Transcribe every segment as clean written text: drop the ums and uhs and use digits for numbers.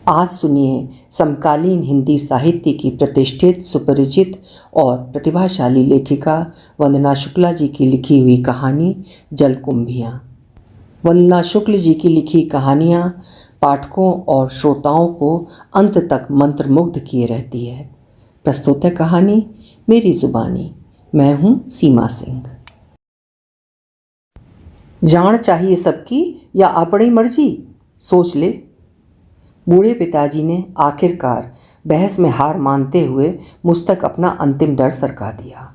आज सुनिए समकालीन हिंदी साहित्य की प्रतिष्ठित, सुपरिचित और प्रतिभाशाली लेखिका वंदना शुक्ला जी की लिखी हुई कहानी जलकुंभियाँ। वंदना शुक्ल जी की लिखी कहानियाँ पाठकों और श्रोताओं को अंत तक मंत्रमुग्ध किए रहती है। प्रस्तुत है कहानी मेरी जुबानी। मैं हूँ सीमा सिंह। जान चाहिए सबकी या अपनी मर्जी, सोच ले। बूढ़े पिताजी ने आखिरकार बहस में हार मानते हुए मुझ तक अपना अंतिम डर सरका दिया,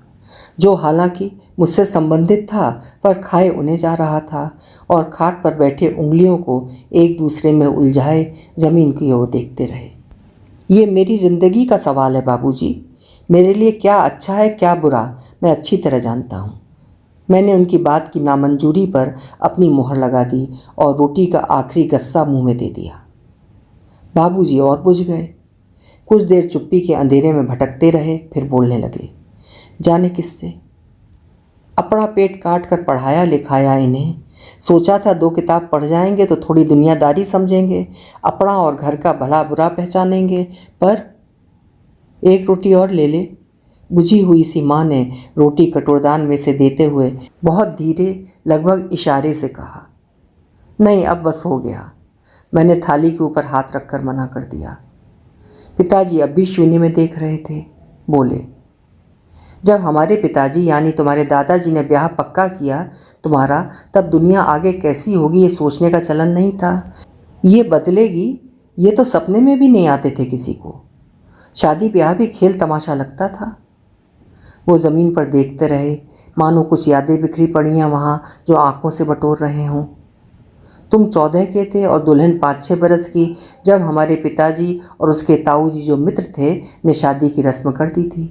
जो हालांकि मुझसे संबंधित था पर खाए उन्हें जा रहा था, और खाट पर बैठे उंगलियों को एक दूसरे में उलझाए जमीन की ओर देखते रहे। ये मेरी ज़िंदगी का सवाल है बाबूजी। मेरे लिए क्या अच्छा है क्या बुरा मैं अच्छी तरह जानता हूँ। मैंने उनकी बात की नामंजूरी पर अपनी मोहर लगा दी और रोटी का आखिरी गस्सा मुंह में दे दिया। बाबूजी और बुझ गए। कुछ देर चुप्पी के अंधेरे में भटकते रहे, फिर बोलने लगे। जाने किससे अपना पेट काट कर पढ़ाया लिखाया इन्हें। सोचा था 2 किताब पढ़ जाएंगे तो थोड़ी दुनियादारी समझेंगे, अपना और घर का भला बुरा पहचानेंगे, पर एक रोटी और ले ले। बुझी हुई सी माँ ने रोटी कटोरदान में से देते हुए बहुत धीरे, लगभग इशारे से कहा, नहीं अब बस हो गया। मैंने थाली के ऊपर हाथ रखकर मना कर दिया। पिताजी अब भी शून्य में देख रहे थे। बोले, जब हमारे पिताजी यानी तुम्हारे दादाजी ने ब्याह पक्का किया तुम्हारा, तब दुनिया आगे कैसी होगी ये सोचने का चलन नहीं था। ये बदलेगी ये तो सपने में भी नहीं आते थे किसी को। शादी ब्याह भी खेल तमाशा लगता था। वो ज़मीन पर देखते रहे, मानो कुछ यादें बिखरी पड़ी हैं वहाँ जो आंखों से बटोर रहे हों। तुम 14 के थे और दुल्हन 5-6 बरस की जब हमारे पिताजी और उसके ताऊजी जो मित्र थे ने शादी की रस्म कर दी थी।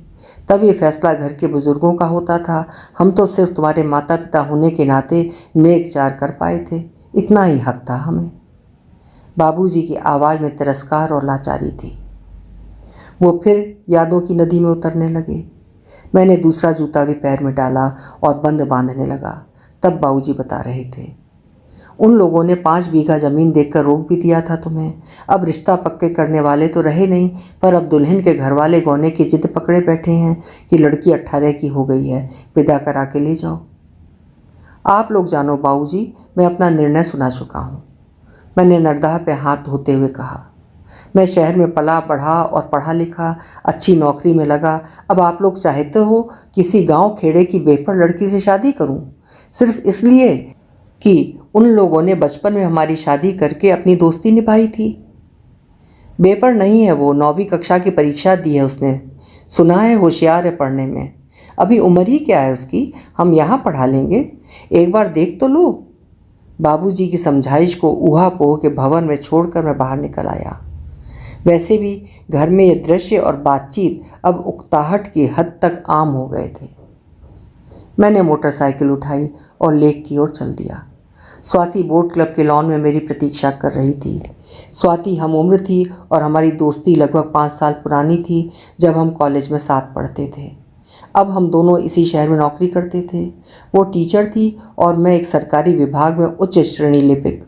तब ये फैसला घर के बुज़ुर्गों का होता था। हम तो सिर्फ तुम्हारे माता पिता होने के नाते नेक चार कर पाए थे, इतना ही हक था हमें। बाबूजी की आवाज़ में तिरस्कार और लाचारी थी। वो फिर यादों की नदी में उतरने लगे। मैंने दूसरा जूता भी पैर में डाला और बंद बांधने लगा। तब बाबूजी बता रहे थे, उन लोगों ने 5 बीघा ज़मीन देकर रोक भी दिया था तुम्हें। अब रिश्ता पक्के करने वाले तो रहे नहीं, पर अब दुल्हन के घर वाले गौने की जिद पकड़े बैठे हैं कि लड़की 18 की हो गई है, विदा करा के ले जाओ। आप लोग जानो बाबूजी, मैं अपना निर्णय सुना चुका हूँ। मैंने नरदाह पे हाथ धोते हुए कहा, मैं शहर में पला बढ़ा और पढ़ा लिखा, अच्छी नौकरी में लगा। अब आप लोग चाहते हो किसी गाँव खेड़े की बेपढ़ लड़की से शादी करूँ, सिर्फ इसलिए कि उन लोगों ने बचपन में हमारी शादी करके अपनी दोस्ती निभाई थी। बेपढ़ नहीं है वो, 9वीं कक्षा की परीक्षा दी है उसने। सुना है होशियार है पढ़ने में। अभी उम्र ही क्या है उसकी, हम यहाँ पढ़ा लेंगे, एक बार देख तो लो। बाबूजी की समझाइश को ऊहापोह के भवन में छोड़कर मैं बाहर निकल आया। वैसे भी घर में ये दृश्य और बातचीत अब उकताहट की हद तक आम हो गए थे। मैंने मोटरसाइकिल उठाई और लेक की ओर चल दिया। स्वाति बोट क्लब के लॉन में मेरी प्रतीक्षा कर रही थी। स्वाति हम उम्र थी और हमारी दोस्ती लगभग 5 साल पुरानी थी जब हम कॉलेज में साथ पढ़ते थे। अब हम दोनों इसी शहर में नौकरी करते थे। वो टीचर थी और मैं एक सरकारी विभाग में उच्च श्रेणी लिपिक।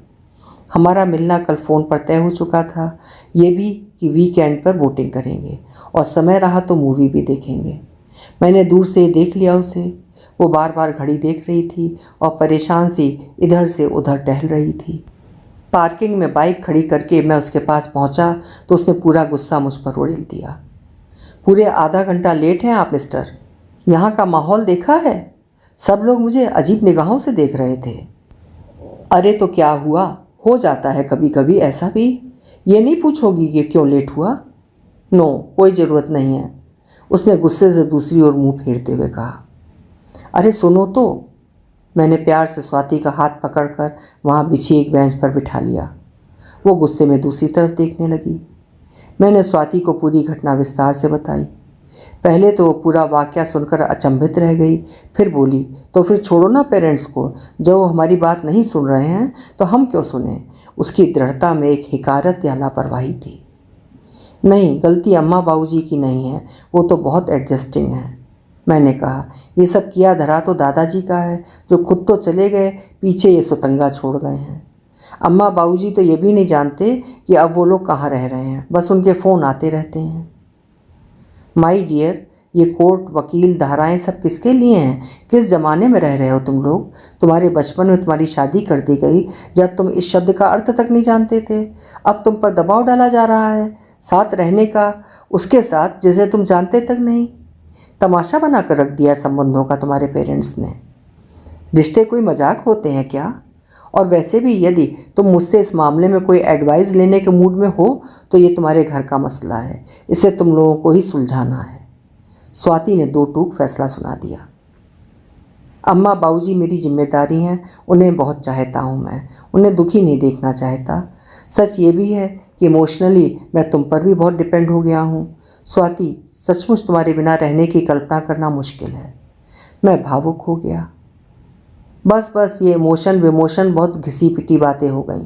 हमारा मिलना कल फ़ोन पर तय हो चुका था, ये भी कि वीकेंड पर बोटिंग करेंगे और समय रहा तो मूवी भी देखेंगे। मैंने दूर से देख लिया उसे। वो बार बार घड़ी देख रही थी और परेशान सी इधर से उधर टहल रही थी। पार्किंग में बाइक खड़ी करके मैं उसके पास पहुंचा तो उसने पूरा गुस्सा मुझ पर उड़ेल दिया। पूरे आधा घंटा लेट हैं आप मिस्टर। यहाँ का माहौल देखा है? सब लोग मुझे अजीब निगाहों से देख रहे थे। अरे तो क्या हुआ, हो जाता है कभी कभी ऐसा भी। ये नहीं पूछोगी कि क्यों लेट हुआ? नो, कोई ज़रूरत नहीं है, उसने गुस्से से दूसरी ओर मुँह फेरते हुए कहा। अरे सुनो तो। मैंने प्यार से स्वाति का हाथ पकड़कर वहाँ बिछी एक बेंच पर बिठा लिया। वो गुस्से में दूसरी तरफ देखने लगी। मैंने स्वाति को पूरी घटना विस्तार से बताई। पहले तो वो पूरा वाकया सुनकर अचंभित रह गई, फिर बोली, तो फिर छोड़ो ना पेरेंट्स को, जब वो हमारी बात नहीं सुन रहे हैं तो हम क्यों सुने। उसकी दृढ़ता में एक हिकारत या लापरवाही थी। नहीं, गलती अम्मा बाबूजी की नहीं है, वो तो बहुत एडजस्टिंग है। मैंने कहा, ये सब किया धरा तो दादाजी का है, जो खुद तो चले गए, पीछे ये सुतंगा छोड़ गए हैं। अम्मा बाबूजी तो ये भी नहीं जानते कि अब वो लोग कहाँ रह रहे हैं, बस उनके फ़ोन आते रहते हैं। माई डियर, ये कोर्ट वकील धाराएं सब किसके लिए हैं? किस ज़माने में रह रहे हो तुम लोग? तुम्हारे बचपन में तुम्हारी शादी कर दी गई जब तुम इस शब्द का अर्थ तक नहीं जानते थे। अब तुम पर दबाव डाला जा रहा है साथ रहने का, उसके साथ जिसे तुम जानते तक नहीं। तमाशा बना कर रख दिया संबंधों का तुम्हारे पेरेंट्स ने। रिश्ते कोई मजाक होते हैं क्या? और वैसे भी यदि तुम मुझसे इस मामले में कोई एडवाइस लेने के मूड में हो तो ये तुम्हारे घर का मसला है, इसे तुम लोगों को ही सुलझाना है। स्वाति ने दो टूक फैसला सुना दिया। अम्मा बाबूजी मेरी जिम्मेदारी हैं, उन्हें बहुत चाहता हूँ मैं, उन्हें दुखी नहीं देखना चाहता। सच ये भी है कि इमोशनली मैं तुम पर भी बहुत डिपेंड हो गया हूँ। स्वाति, सचमुच तुम्हारे बिना रहने की कल्पना करना मुश्किल है। मैं भावुक हो गया। बस ये इमोशन विमोशन बहुत घिसी पिटी बातें हो गईं।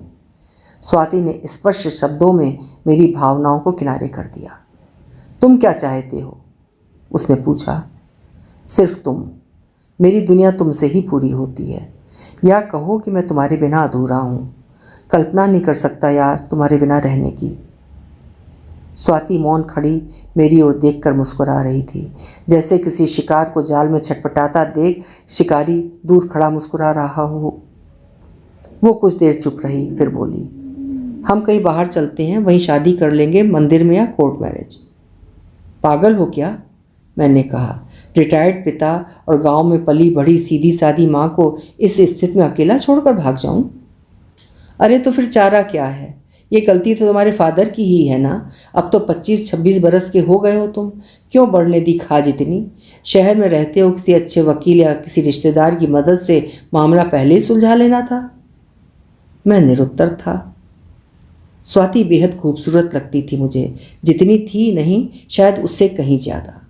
स्वाति ने स्पष्ट शब्दों में मेरी भावनाओं को किनारे कर दिया। तुम क्या चाहते हो? उसने पूछा। सिर्फ तुम। मेरी दुनिया तुमसे ही पूरी होती है। या कहो कि मैं तुम्हारे बिना अधूरा हूँ। कल्पना नहीं कर सकता यार तुम्हारे बिना रहने की। स्वाति मौन खड़ी मेरी ओर देखकर मुस्कुरा रही थी, जैसे किसी शिकार को जाल में छटपटाता देख शिकारी दूर खड़ा मुस्कुरा रहा हो। वो कुछ देर चुप रही, फिर बोली, हम कहीं बाहर चलते हैं, वहीं शादी कर लेंगे, मंदिर में या कोर्ट मैरिज। पागल हो क्या? मैंने कहा। रिटायर्ड पिता और गांव में पली बढ़ी सीधी सादी माँ को इस स्थिति में अकेला छोड़कर भाग जाऊं? अरे तो फिर चारा क्या है? ये गलती तो तुम्हारे फादर की ही है ना। अब तो 25-26 बरस के हो गए हो तुम, क्यों बढ़ने दी खाज इतनी? शहर में रहते हो, किसी अच्छे वकील या किसी रिश्तेदार की मदद से मामला पहले ही सुलझा लेना था। मैं निरुत्तर था। स्वाति बेहद खूबसूरत लगती थी मुझे, जितनी थी नहीं शायद उससे कहीं ज़्यादा।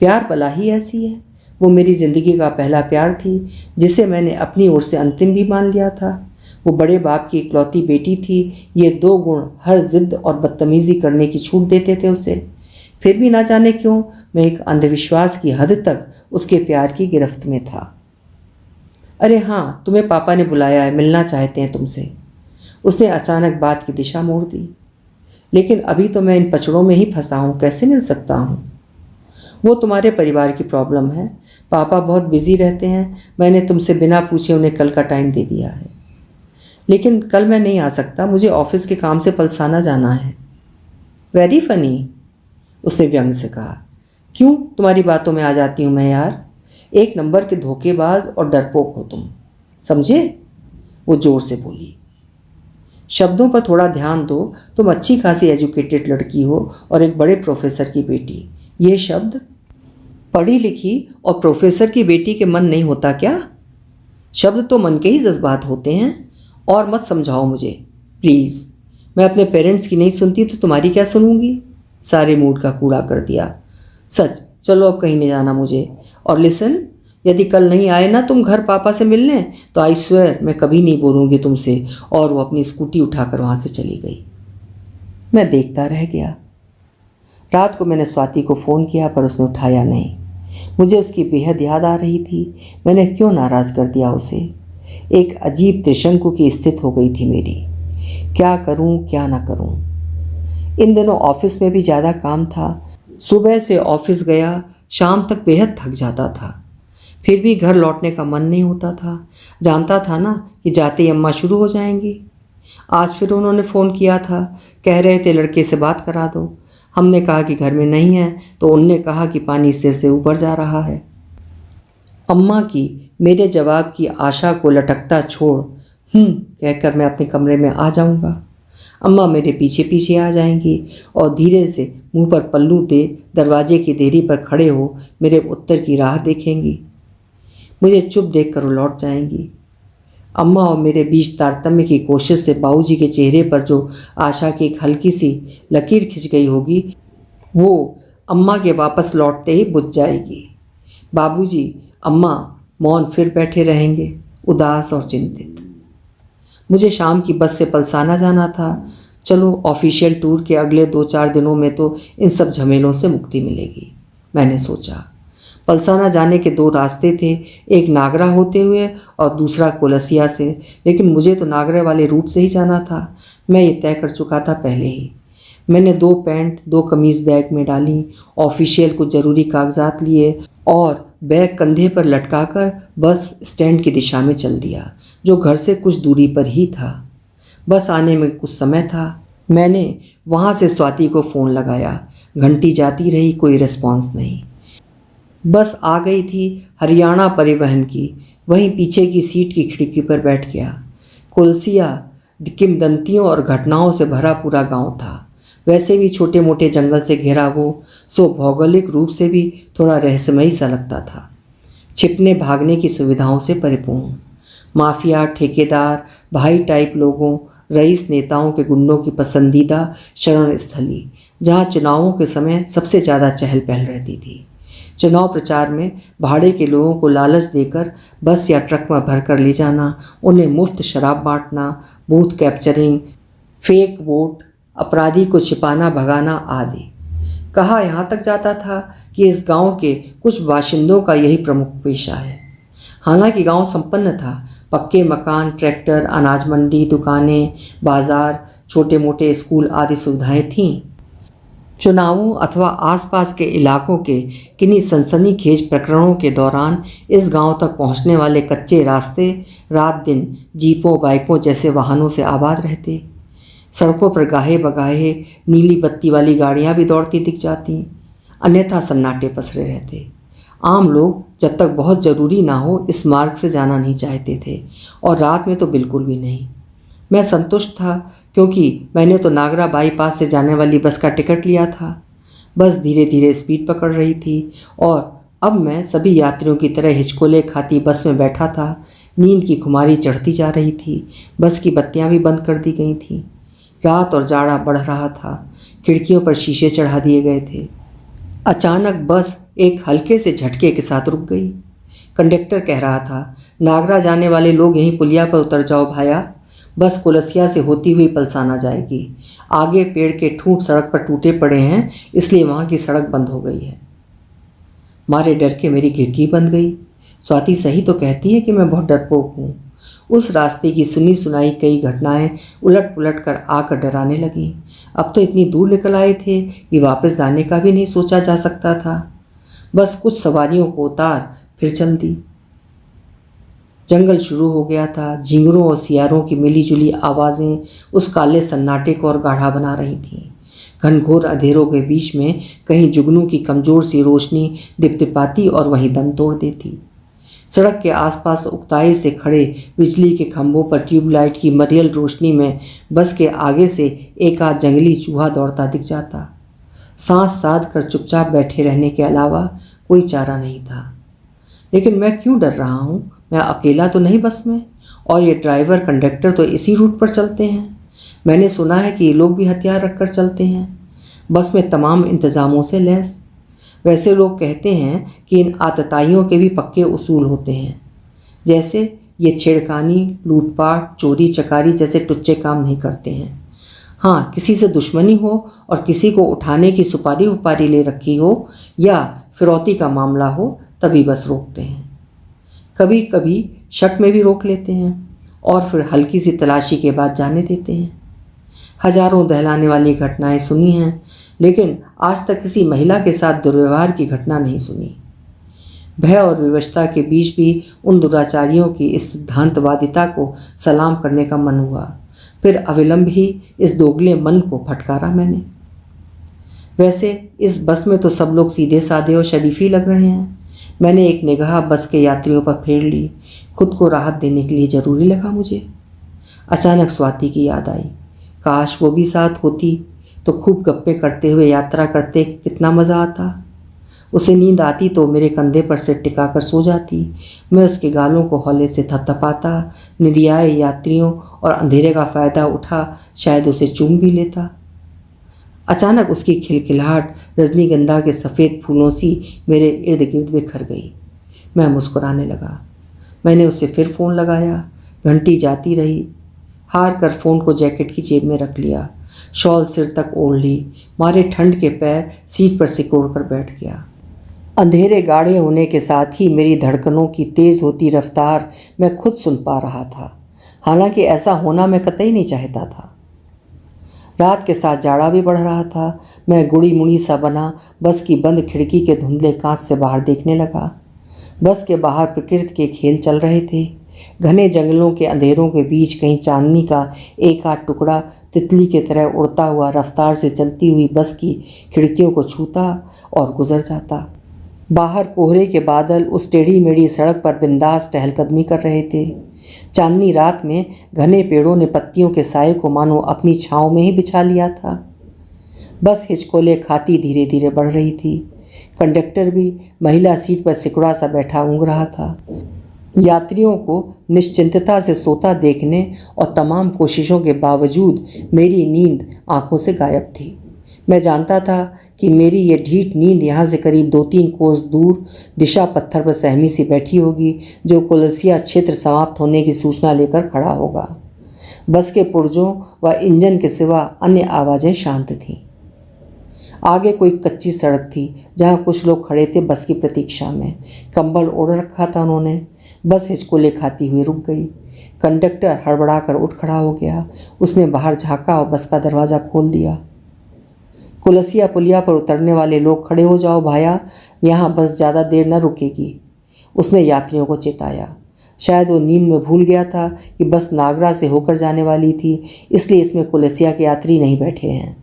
प्यार भला ही ऐसी है। वो मेरी ज़िंदगी का पहला प्यार थी, जिसे मैंने अपनी ओर से अंतिम भी मान लिया था। वो बड़े बाप की इकलौती बेटी थी। ये दो गुण हर जिद और बदतमीज़ी करने की छूट देते थे उसे। फिर भी ना जाने क्यों मैं एक अंधविश्वास की हद तक उसके प्यार की गिरफ्त में था। अरे हाँ, तुम्हें पापा ने बुलाया है, मिलना चाहते हैं तुमसे। उसने अचानक बात की दिशा मोड़ दी। लेकिन अभी तो मैं इन पचड़ों में ही फंसा हूँ, कैसे मिल सकता हूँ? वो तुम्हारे परिवार की प्रॉब्लम है। पापा बहुत बिजी रहते हैं। मैंने तुमसे बिना पूछे उन्हें कल का टाइम दे दिया है। लेकिन कल मैं नहीं आ सकता, मुझे ऑफिस के काम से पलसाना जाना है। वेरी फनी, उसने व्यंग से कहा। क्यों तुम्हारी बातों में आ जाती हूँ मैं यार? एक नंबर के धोखेबाज और डरपोक हो तुम, समझे? वो जोर से बोली। शब्दों पर थोड़ा ध्यान दो। तुम अच्छी खासी एजुकेटेड लड़की हो और एक बड़े प्रोफेसर की बेटी। ये शब्द पढ़ी लिखी और प्रोफेसर की बेटी के मन नहीं होता क्या? शब्द तो मन के ही जज्बात होते हैं। और मत समझाओ मुझे प्लीज़। मैं अपने पेरेंट्स की नहीं सुनती तो तुम्हारी क्या सुनूंगी? सारे मूड का कूड़ा कर दिया। सच, चलो अब कहीं नहीं जाना मुझे। और लिसन, यदि कल नहीं आए ना तुम घर पापा से मिलने तो आई स्वेयर मैं कभी नहीं बोलूँगी तुमसे। और वो अपनी स्कूटी उठाकर वहाँ से चली गई। मैं देखता रह गया। रात को मैंने स्वाति को फ़ोन किया पर उसने उठाया नहीं। मुझे उसकी बेहद याद आ रही थी। मैंने क्यों नाराज़ कर दिया उसे? एक अजीब त्रिशंकु की स्थिति हो गई थी मेरी। क्या करूं क्या ना करूं? इन दिनों ऑफिस में भी ज़्यादा काम था। सुबह से ऑफिस गया, शाम तक बेहद थक जाता था। फिर भी घर लौटने का मन नहीं होता था। जानता था ना कि जाते ही अम्मा शुरू हो जाएंगी। आज फिर उन्होंने फ़ोन किया था, कह रहे थे लड़के से बात करा दो। हमने कहा कि घर में नहीं है तो उनने कहा कि पानी सिर से ऊपर जा रहा है। अम्मा की मेरे जवाब की आशा को लटकता छोड़ कहकर मैं अपने कमरे में आ जाऊंगा। अम्मा मेरे पीछे पीछे आ जाएंगी और धीरे से मुंह पर पल्लू दे दरवाजे की देरी पर खड़े हो मेरे उत्तर की राह देखेंगी। मुझे चुप देखकर वो लौट जाएंगी। अम्मा और मेरे बीच तारतम्य की कोशिश से बाबूजी के चेहरे पर जो आशा की एक हल्की सी लकीर खिंच गई होगी वो अम्मा के वापस लौटते ही बुझ जाएगी। बाबूजी अम्मा मौन फिर बैठे रहेंगे, उदास और चिंतित। मुझे शाम की बस से पलसाना जाना था। चलो ऑफिशियल टूर के अगले 2-4 दिनों में तो इन सब झमेलों से मुक्ति मिलेगी, मैंने सोचा। पलसाना जाने के दो रास्ते थे, एक नागरा होते हुए और दूसरा कोलसिया से, लेकिन मुझे तो नागरा वाले रूट से ही जाना था। मैं ये तय कर चुका था पहले ही। मैंने 2 पैंट 2 कमीज़ बैग में डाली, ऑफिशियल कुछ ज़रूरी कागजात लिए और बैग कंधे पर लटकाकर बस स्टैंड की दिशा में चल दिया, जो घर से कुछ दूरी पर ही था। बस आने में कुछ समय था। मैंने वहाँ से स्वाति को फ़ोन लगाया। घंटी जाती रही, कोई रिस्पॉन्स नहीं। बस आ गई थी हरियाणा परिवहन की। वहीं पीछे की सीट की खिड़की पर बैठ गया। कुलसिया किंवदंतियों और घटनाओं से भरा पूरा गांव था। वैसे भी छोटे मोटे जंगल से घिरा वो, सो भौगोलिक रूप से भी थोड़ा रहस्यमयी सा लगता था। छिपने भागने की सुविधाओं से परिपूर्ण। माफिया, ठेकेदार, भाई टाइप लोगों, रईस नेताओं के गुंडों की पसंदीदा शरण स्थली, जहाँ चुनावों के समय सबसे ज़्यादा चहल पहल रहती थी। चुनाव प्रचार में भाड़े के लोगों को लालच देकर बस या ट्रक में भरकर ले जाना, उन्हें मुफ्त शराब बांटना, बूथ कैप्चरिंग, फेक वोट, अपराधी को छिपाना भगाना आदि। कहा यहाँ तक जाता था कि इस गांव के कुछ बाशिंदों का यही प्रमुख पेशा है। हालांकि गांव संपन्न था। पक्के मकान, ट्रैक्टर, अनाज मंडी, दुकानें, बाजार, छोटे मोटे स्कूल आदि सुविधाएं थीं। चुनावों अथवा आसपास के इलाकों के किन्हीं सनसनीखेज प्रकरणों के दौरान इस गांव तक पहुंचने वाले कच्चे रास्ते रात दिन जीपों, बाइकों जैसे वाहनों से आबाद रहते। सड़कों पर गाहे बगाहे नीली बत्ती वाली गाड़ियां भी दौड़ती दिख जाती, अन्यथा सन्नाटे पसरे रहते। आम लोग जब तक बहुत ज़रूरी ना हो इस मार्ग से जाना नहीं चाहते थे, और रात में तो बिल्कुल भी नहीं। मैं संतुष्ट था, क्योंकि मैंने तो नागरा बाईपास से जाने वाली बस का टिकट लिया था। बस धीरे धीरे स्पीड पकड़ रही थी और अब मैं सभी यात्रियों की तरह हिचकोले खाती बस में बैठा था। नींद की खुमारी चढ़ती जा रही थी। बस की बत्तियां भी बंद कर दी गई थीं। रात और जाड़ा बढ़ रहा था। खिड़कियों पर शीशे चढ़ा दिए गए थे। अचानक बस एक हल्के से झटके के साथ रुक गई। कंडक्टर कह रहा था, नागरा जाने वाले लोग यहीं पुलिया पर उतर जाओ भाया, बस कुलसिया से होती हुई पलसाना जाएगी। आगे पेड़ के ठूंठ सड़क पर टूटे पड़े हैं, इसलिए वहाँ की सड़क बंद हो गई है। मारे डर के मेरी घिघी बंद गई। स्वाति सही तो कहती है कि मैं बहुत डरपोक हूँ। उस रास्ते की सुनी सुनाई कई घटनाएं उलट पुलट कर आकर डराने लगीं। अब तो इतनी दूर निकल आए थे कि वापस जाने का भी नहीं सोचा जा सकता था। बस कुछ सवारियों को उतार फिर चल दी। जंगल शुरू हो गया था। झींगरों और सियारों की मिलीजुली आवाज़ें उस काले सन्नाटे को और गाढ़ा बना रही थीं। घनघोर अंधेरों के बीच में कहीं जुगनू की कमज़ोर सी रोशनी दिपदिपाती और वहीं दम तोड़ देती। सड़क के आसपास उकताई से खड़े बिजली के खंभों पर ट्यूबलाइट की मरियल रोशनी में बस के आगे से एक आध जंगली चूहा दौड़ता दिख जाता। सांस साध कर चुपचाप बैठे रहने के अलावा कोई चारा नहीं था। लेकिन मैं क्यों डर रहा हूँ? मैं अकेला तो नहीं बस में, और ये ड्राइवर कंडक्टर तो इसी रूट पर चलते हैं। मैंने सुना है कि ये लोग भी हथियार रखकर चलते हैं, बस में तमाम इंतज़ामों से लैस। वैसे लोग कहते हैं कि इन आतताइयों के भी पक्के उसूल होते हैं, जैसे ये छेड़खानी, लूटपाट, चोरी चकारी जैसे टुच्चे काम नहीं करते हैं। हाँ, किसी से दुश्मनी हो और किसी को उठाने की सुपारी उपारी ले रखी हो या फिरौती का मामला हो, तभी बस रोकते हैं। कभी कभी शक में भी रोक लेते हैं और फिर हल्की सी तलाशी के बाद जाने देते हैं। हजारों दहलाने वाली घटनाएं सुनी हैं, लेकिन आज तक किसी महिला के साथ दुर्व्यवहार की घटना नहीं सुनी। भय और विवशता के बीच भी उन दुराचारियों की इस सिद्धांतवादिता को सलाम करने का मन हुआ। फिर अविलंब ही इस दोगले मन को फटकारा मैंने। वैसे इस बस में तो सब लोग सीधे साधे और शरीफी लग रहे हैं। मैंने एक निगाह बस के यात्रियों पर फेर ली। खुद को राहत देने के लिए ज़रूरी लगा मुझे। अचानक स्वाति की याद आई। काश वो भी साथ होती तो खूब गप्पे करते हुए यात्रा करते, कितना मज़ा आता। उसे नींद आती तो मेरे कंधे पर सिर टिकाकर सो जाती। मैं उसके गालों को हौले से थपथपाता, निदियाए यात्रियों और अंधेरे का फ़ायदा उठा शायद उसे चूम भी लेता। अचानक उसकी खिलखिलाहट रजनीगंधा के सफ़ेद फूलों सी मेरे इर्द गिर्द बिखर गई। मैं मुस्कुराने लगा। मैंने उसे फिर फ़ोन लगाया। घंटी जाती रही। हार कर फ़ोन को जैकेट की जेब में रख लिया। शॉल सिर तक ओढ़ ली। मारे ठंड के पैर सीट पर सिकोड़ कर बैठ गया। अंधेरे गाढ़े होने के साथ ही मेरी धड़कनों की तेज होती रफ्तार मैं खुद सुन पा रहा था, हालांकि ऐसा होना मैं कतई नहीं चाहता था। रात के साथ जाड़ा भी बढ़ रहा था। मैं गुड़ी मुड़ी सा बना बस की बंद खिड़की के धुंधले कांच से बाहर देखने लगा। बस के बाहर प्रकृति के खेल चल रहे थे। घने जंगलों के अंधेरों के बीच कहीं चांदनी का एक आध टुकड़ा तितली की तरह उड़ता हुआ रफ्तार से चलती हुई बस की खिड़कियों को छूता और गुजर जाता। बाहर कोहरे के बादल उस टेढ़ी मेढ़ी सड़क पर बिंदास टहलकदमी कर रहे थे। चांदनी रात में घने पेड़ों ने पत्तियों के साए को मानो अपनी छाँव में ही बिछा लिया था। बस हिचकोले खाती धीरे धीरे बढ़ रही थी। कंडक्टर भी महिला सीट पर सिकुड़ा सा बैठा ऊँघ रहा था। यात्रियों को निश्चिंतता से सोता देखने और तमाम कोशिशों के बावजूद मेरी नींद आंखों से गायब थी। मैं जानता था कि मेरी ये ढीठ नींद यहाँ से करीब 2-3 कोस दूर दिशा पत्थर पर सहमी सी बैठी होगी, जो कोलसिया क्षेत्र समाप्त होने की सूचना लेकर खड़ा होगा। बस के पुर्जों व इंजन के सिवा अन्य आवाज़ें शांत थीं। आगे कोई कच्ची सड़क थी जहाँ कुछ लोग खड़े थे बस की प्रतीक्षा में। कंबल ओढ़ रखा था उन्होंने। बस हिचकोले खाती हुई रुक गई। कंडक्टर हड़बड़ा कर उठ खड़ा हो गया। उसने बाहर झाँका और बस का दरवाज़ा खोल दिया। कुलसिया पुलिया पर उतरने वाले लोग खड़े हो जाओ भाया, यहाँ बस ज़्यादा देर न रुकेगी, उसने यात्रियों को चेताया। शायद वो नींद में भूल गया था कि बस नागरा से होकर जाने वाली थी, इसलिए इसमें कुलसिया के यात्री नहीं बैठे हैं।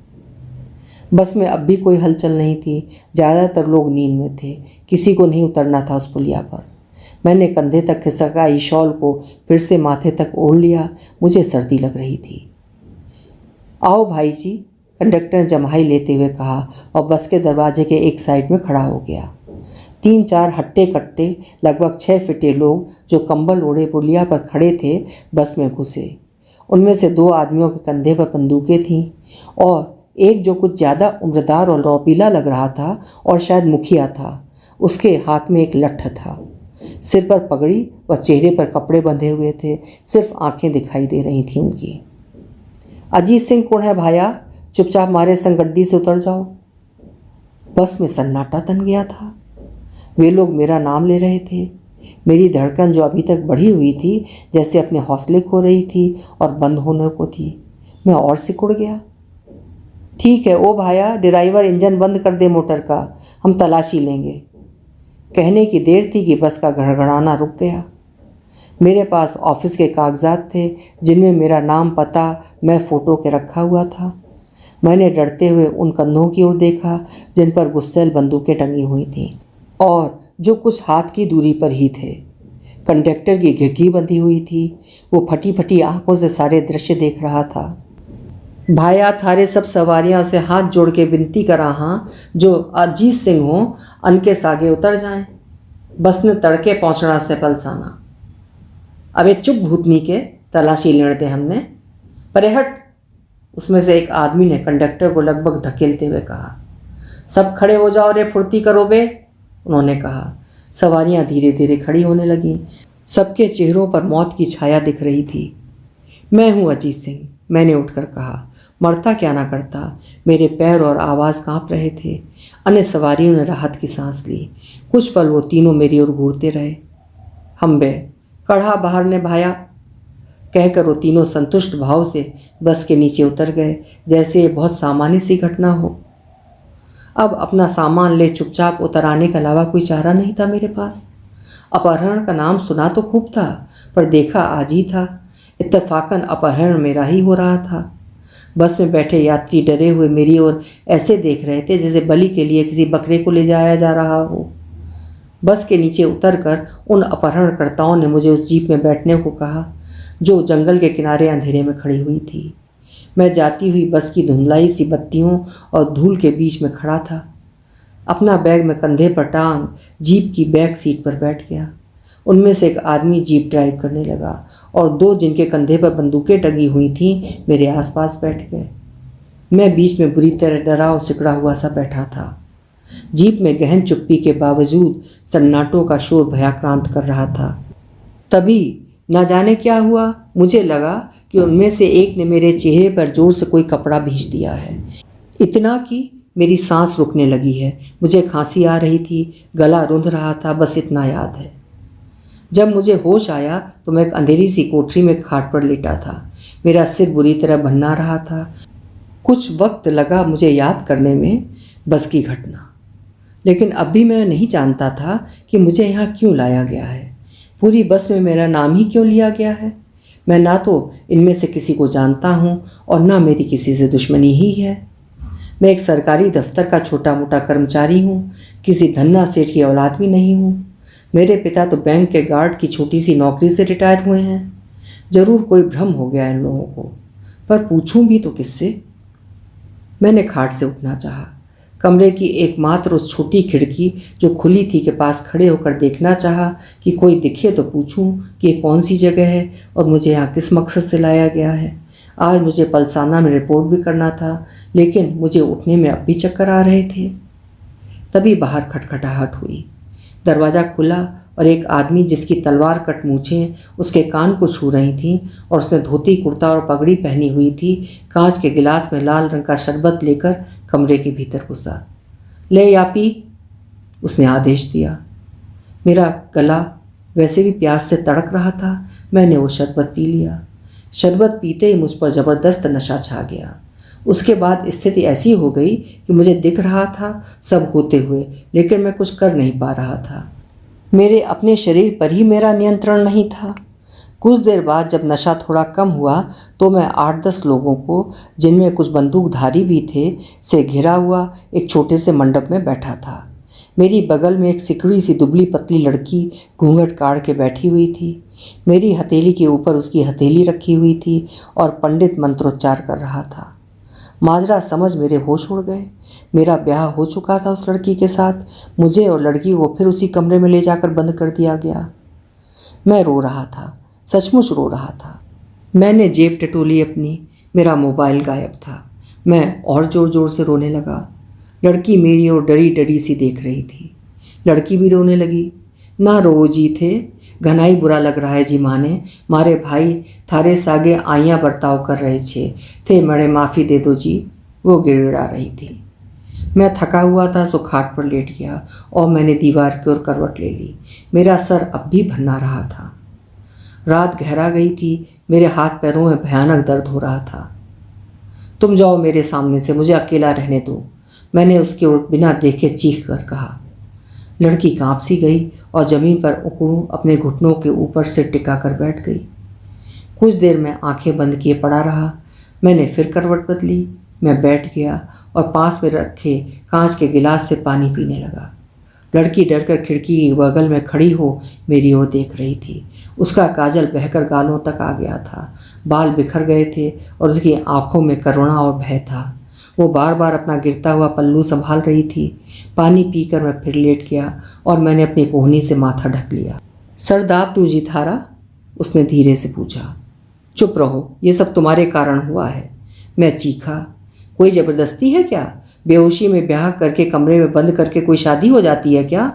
बस में अब भी कोई हलचल नहीं थी। ज़्यादातर लोग नींद में थे। किसी को नहीं उतरना था उस पुलिया पर। मैंने कंधे तक खिसकाई शॉल को फिर से माथे तक ओढ़ लिया। मुझे सर्दी लग रही थी। आओ भाई जी, कंडक्टर ने जम्हाई लेते हुए कहा और बस के दरवाजे के एक साइड में खड़ा हो गया। 3-4 हट्टे कट्टे लगभग 6 फीटे लोग जो कंबल ओढ़े पुलिया पर खड़े थे बस में घुसे। उनमें से 2 आदमियों के कंधे पर बंदूकें थीं और एक जो कुछ ज़्यादा उम्रदार और रौपीला लग रहा था और शायद मुखिया था, उसके हाथ में एक लट्ठ था। सिर पर पगड़ी व चेहरे पर कपड़े बंधे हुए थे। सिर्फ आंखें दिखाई दे रही थीं उनकी। अजीत सिंह कौन है भाया? चुपचाप मारे संग गड्डी से उतर जाओ। बस में सन्नाटा तन गया था। वे लोग मेरा नाम ले रहे थे। मेरी धड़कन जो अभी तक बढ़ी हुई थी जैसे अपने हौसले खो रही थी और बंद होने को थी। मैं और सिकुड़ गया। ठीक है ओ भाया, ड्राइवर इंजन बंद कर दे मोटर का, हम तलाशी लेंगे। कहने की देर थी कि बस का घड़घड़ाना रुक गया। मेरे पास ऑफिस के कागजात थे जिनमें मेरा नाम पता मैं फ़ोटो के रखा हुआ था। मैंने डरते हुए उन कंधों की ओर देखा जिन पर गुस्सैल बंदूकें टंगी हुई थीं और जो कुछ हाथ की दूरी पर ही थे। कंडक्टर की घिघी बंधी हुई थी। वो फटी फटी आंखों से सारे दृश्य देख रहा था। भाया, थारे सब सवारियां से हाथ जोड़ के विनती करा हाँ, जो अजीत सिंह हो अनके सागे उतर जाएं। बस ने तड़के पहुंचना से पलसाना। अबे चुप भूतनी के, तलाशी लेने दे हमने। परे हट, उसमें से एक आदमी ने कंडक्टर को लगभग धकेलते हुए कहा। सब खड़े हो जाओ रे, फुर्ती करो बे, उन्होंने कहा। सवारियां धीरे धीरे खड़ी होने लगीं। सबके चेहरों पर मौत की छाया दिख रही थी। मैं हूँ अजीत सिंह, मैंने उठकर कहा। मरता क्या ना करता। मेरे पैर और आवाज़ कांप रहे थे। अन्य सवारियों ने राहत की सांस ली। कुछ पल वो तीनों मेरी ओर घूरते रहे। हम बे कढ़ा बाहर ने भाया, कहकर वो तीनों संतुष्ट भाव से बस के नीचे उतर गए, जैसे ये बहुत सामान्य सी घटना हो। अब अपना सामान ले चुपचाप उतर आने के अलावा कोई चारा नहीं था मेरे पास। अपहरण का नाम सुना तो खूब था, पर देखा आज ही था। इत्तेफाकन अपहरण मेरा ही हो रहा था। बस में बैठे यात्री डरे हुए मेरी ओर ऐसे देख रहे थे जैसे बलि के लिए किसी बकरे को ले जाया जा रहा हो। बस के नीचे उतरकर उन अपहरणकर्ताओं ने मुझे उस जीप में बैठने को कहा जो जंगल के किनारे अंधेरे में खड़ी हुई थी। मैं जाती हुई बस की धुंधलाई सी बत्तियों और धूल के बीच में खड़ा था। अपना बैग में कंधे पर टांग जीप की बैक सीट पर बैठ गया। उनमें से एक आदमी जीप ड्राइव करने लगा और 2 जिनके कंधे पर बंदूकें टंगी हुई थीं मेरे आसपास बैठ गए। मैं बीच में बुरी तरह डरा और सिकड़ा हुआ सा बैठा था। जीप में गहन चुप्पी के बावजूद सन्नाटों का शोर भयाक्रांत कर रहा था। तभी न जाने क्या हुआ, मुझे लगा कि उनमें से एक ने मेरे चेहरे पर जोर से कोई कपड़ा भींच दिया है। इतना कि मेरी सांस रुकने लगी है, मुझे खांसी आ रही थी, गला रुंध रहा था, बस इतना याद है। जब मुझे होश आया तो मैं एक अंधेरी सी कोठरी में खाट पर लेटा था। मेरा सिर बुरी तरह भन्ना रहा था। कुछ वक्त लगा मुझे याद करने में बस की घटना, लेकिन अब भी मैं नहीं जानता था कि मुझे यहाँ क्यों लाया गया है। पूरी बस में मेरा नाम ही क्यों लिया गया है। मैं ना तो इनमें से किसी को जानता हूँ और ना मेरी किसी से दुश्मनी ही है। मैं एक सरकारी दफ्तर का छोटा मोटा कर्मचारी हूँ, किसी धन्ना सेठ की औलाद भी नहीं हूँ। मेरे पिता तो बैंक के गार्ड की छोटी सी नौकरी से रिटायर हुए हैं। जरूर कोई भ्रम हो गया इन लोगों को, पर पूछूं भी तो किससे। मैंने खाट से उठना चाहा। कमरे की एकमात्र उस छोटी खिड़की जो खुली थी के पास खड़े होकर देखना चाहा कि कोई दिखे तो पूछूं कि ये कौन सी जगह है और मुझे यहाँ किस मकसद से लाया गया है। आज मुझे पलसाना में रिपोर्ट भी करना था, लेकिन मुझे उठने में अब भी चक्कर आ रहे थे। तभी बाहर खटखटाहट हुई। दरवाज़ा खुला और एक आदमी जिसकी तलवार कट मूछें उसके कान को छू रही थीं और उसने धोती कुर्ता और पगड़ी पहनी हुई थी, कांच के गिलास में लाल रंग का शरबत लेकर कमरे के भीतर घुसा। ले या पी, उसने आदेश दिया। मेरा गला वैसे भी प्यास से तड़क रहा था। मैंने वो शरबत पी लिया। शरबत पीते ही मुझ पर ज़बरदस्त नशा छा गया। उसके बाद स्थिति ऐसी हो गई कि मुझे दिख रहा था सब होते हुए, लेकिन मैं कुछ कर नहीं पा रहा था। मेरे अपने शरीर पर ही मेरा नियंत्रण नहीं था। कुछ देर बाद जब नशा थोड़ा कम हुआ तो मैं 8-10 लोगों को, जिनमें कुछ बंदूकधारी भी थे, से घिरा हुआ एक छोटे से मंडप में बैठा था। मेरी बगल में एक सिकड़ी सी दुबली पतली लड़की घूंघट काढ़ के बैठी हुई थी। मेरी हथेली के ऊपर उसकी हथेली रखी हुई थी और पंडित मंत्रोच्चार कर रहा था। माजरा समझ मेरे होश उड़ गए। मेरा ब्याह हो चुका था उस लड़की के साथ। मुझे और लड़की को फिर उसी कमरे में ले जाकर बंद कर दिया गया। मैं रो रहा था, सचमुच रो रहा था। मैंने जेब टटोली अपनी, मेरा मोबाइल गायब था। मैं और ज़ोर ज़ोर से रोने लगा। लड़की मेरी ओर डरी डरी सी देख रही थी। लड़की भी रोने लगी। ना रो जी थे, घनाई बुरा लग रहा है जी माने, मारे भाई थारे सागे आइया बर्ताव कर रहे थे मरे माफ़ी दे दो जी, वो गिड़गिड़ा रही थी। मैं थका हुआ था सो खाट पर लेट गया और मैंने दीवार की ओर करवट ले ली। मेरा सर अब भी भन्ना रहा था। रात गहरा गई थी। मेरे हाथ पैरों में भयानक दर्द हो रहा था। तुम जाओ मेरे सामने से, मुझे अकेला रहने दो, मैंने उसके ओर बिना देखे चीख कर कहा। लड़की काँप सी गई और ज़मीन पर उकड़ू अपने घुटनों के ऊपर से टिका कर बैठ गई। कुछ देर में आंखें बंद किए पड़ा रहा। मैंने फिर करवट बदली। मैं बैठ गया और पास में रखे कांच के गिलास से पानी पीने लगा। लड़की डरकर खिड़की के बगल में खड़ी हो मेरी ओर देख रही थी। उसका काजल बहकर गालों तक आ गया था। बाल बिखर गए थे और उसकी आंखों में करुणा और भय था। वो बार बार अपना गिरता हुआ पल्लू संभाल रही थी। पानी पीकर मैं फिर लेट गया और मैंने अपनी कोहनी से माथा ढक लिया। सर दाब दूँ जी थारा, उसने धीरे से पूछा। चुप रहो, ये सब तुम्हारे कारण हुआ है, मैं चीखा। कोई ज़बरदस्ती है क्या? बेहोशी में ब्याह करके कमरे में बंद करके कोई शादी हो जाती है क्या?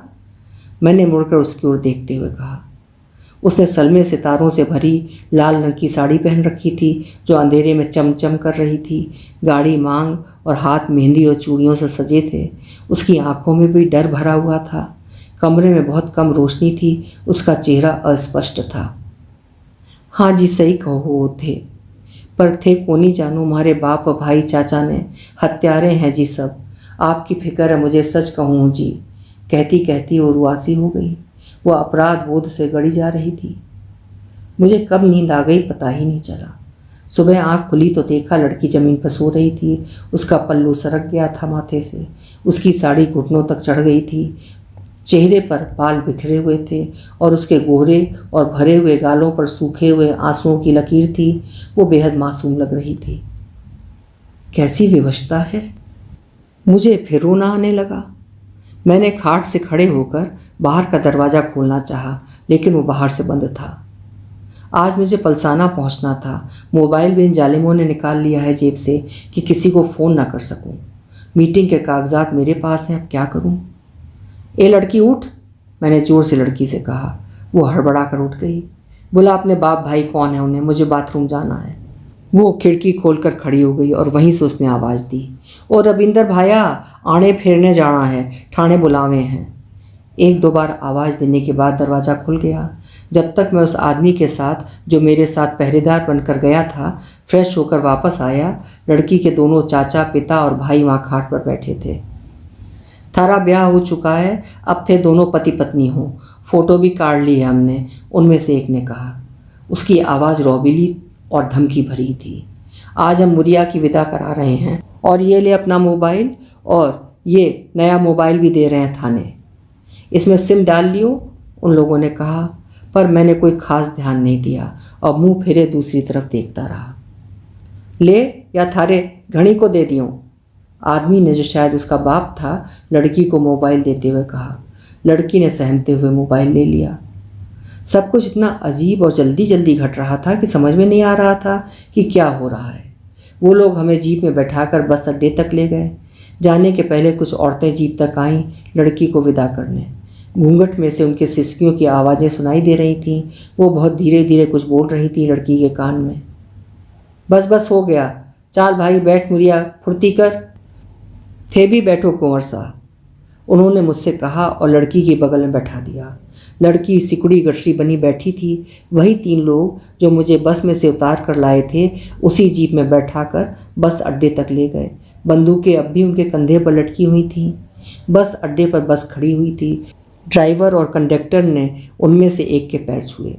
मैंने मुड़कर उसकी ओर देखते हुए कहा। उसने सलमे सितारों से भरी लाल रंग की साड़ी पहन रखी थी जो अंधेरे में चमचम कर रही थी। गाढ़ी मांग और हाथ मेहंदी और चूड़ियों से सजे थे। उसकी आंखों में भी डर भरा हुआ था। कमरे में बहुत कम रोशनी थी। उसका चेहरा अस्पष्ट था। हाँ जी, सही कहो थे, पर थे कोनी जानो, हमारे बाप भाई चाचा ने हत्यारे हैं जी सब। आपकी फिक्र है मुझे, सच कहूँ जी। कहती कहती वो रुआसी हो गई। वह अपराध बोध से गड़ी जा रही थी। मुझे कब नींद आ गई पता ही नहीं चला। सुबह आँख खुली तो देखा लड़की ज़मीन पर सो रही थी। उसका पल्लू सरक गया था माथे से। उसकी साड़ी घुटनों तक चढ़ गई थी। चेहरे पर बाल बिखरे हुए थे और उसके गोरे और भरे हुए गालों पर सूखे हुए आंसुओं की लकीर थी। वो बेहद मासूम लग रही थी। कैसी विवशता है। मुझे फिर रोना आने लगा। मैंने खाट से खड़े होकर बाहर का दरवाज़ा खोलना चाहा, लेकिन वो बाहर से बंद था। आज मुझे पलसाना पहुंचना था। मोबाइल भी इन जालिमों ने निकाल लिया है जेब से कि किसी को फ़ोन ना कर सकूं। मीटिंग के कागजात मेरे पास हैं, अब क्या करूं? ए लड़की उठ, मैंने ज़ोर से लड़की से कहा। वो हड़बड़ा कर उठ गई। बोला अपने बाप भाई कौन है उन्हें, मुझे बाथरूम जाना है। वो खिड़की खोलकर खड़ी हो गई और वहीं से उसने आवाज़ दी, ओ रविंदर भाया, आणे फेरने जाना है, ठाणे बुलावे हैं। एक दो बार आवाज़ देने के बाद दरवाज़ा खुल गया। जब तक मैं उस आदमी के साथ जो मेरे साथ पहरेदार बनकर गया था फ्रेश होकर वापस आया, लड़की के दोनों चाचा, पिता और भाई वहाँ खाट पर बैठे थे। थारा ब्याह हो चुका है, अब थे दोनों पति पत्नी हो, फोटो भी काट ली है हमने, उनमें से एक ने कहा। उसकी आवाज़ रौबीली और धमकी भरी थी। आज हम मुरिया की विदा करा रहे हैं और ये ले अपना मोबाइल, और ये नया मोबाइल भी दे रहे हैं थाने, इसमें सिम डाल लियो, उन लोगों ने कहा। पर मैंने कोई खास ध्यान नहीं दिया और मुंह फिरे दूसरी तरफ देखता रहा। ले या थारे घड़ी को दे दियो, आदमी ने जो शायद उसका बाप था लड़की को मोबाइल देते हुए कहा। लड़की ने सहमते हुए मोबाइल ले लिया। सब कुछ इतना अजीब और जल्दी जल्दी घट रहा था कि समझ में नहीं आ रहा था कि क्या हो रहा है। वो लोग हमें जीप में बैठाकर बस अड्डे तक ले गए। जाने के पहले कुछ औरतें जीप तक आईं लड़की को विदा करने। घूंघट में से उनके सिसकियों की आवाज़ें सुनाई दे रही थीं। वो बहुत धीरे धीरे कुछ बोल रही थी लड़की के कान में। बस बस हो गया, चाल भाई बैठ मुरिया, फुर्ती कर। थे भी बैठो कुंवर सा, उन्होंने मुझसे कहा और लड़की के बगल में बैठा दिया। लड़की सिकुड़ी गठरी बनी बैठी थी। वही 3 लोग जो मुझे बस में से उतार कर लाए थे उसी जीप में बैठाकर बस अड्डे तक ले गए। बंदूकें अब भी उनके कंधे पर लटकी हुई थीं। बस अड्डे पर बस खड़ी हुई थी। ड्राइवर और कंडक्टर ने उनमें से एक के पैर छुए।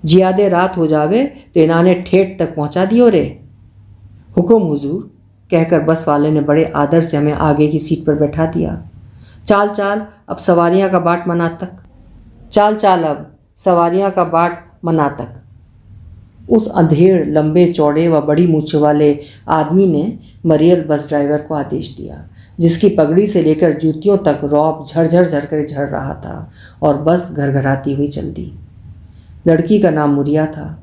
जियादे रात हो जावे तो इन्हाने ठेठ तक पहुंचा दियो रे। हुकुम हुजूर, कहकर बस वाले ने बड़े आदर से हमें आगे की सीट पर बैठा दिया। चाल चाल अब सवारियां का बाट मना तक, चाल चाल अब सवारियां का बाट मना तक। उस अंधेड़, लंबे चौड़े व बड़ी मूछे वाले आदमी ने मरियल बस ड्राइवर को आदेश दिया, जिसकी पगड़ी से लेकर जूतियों तक रौब झरझर झरकर झड़ रहा था, और बस घरघराती हुई चल दी। लड़की का नाम मुरिया था।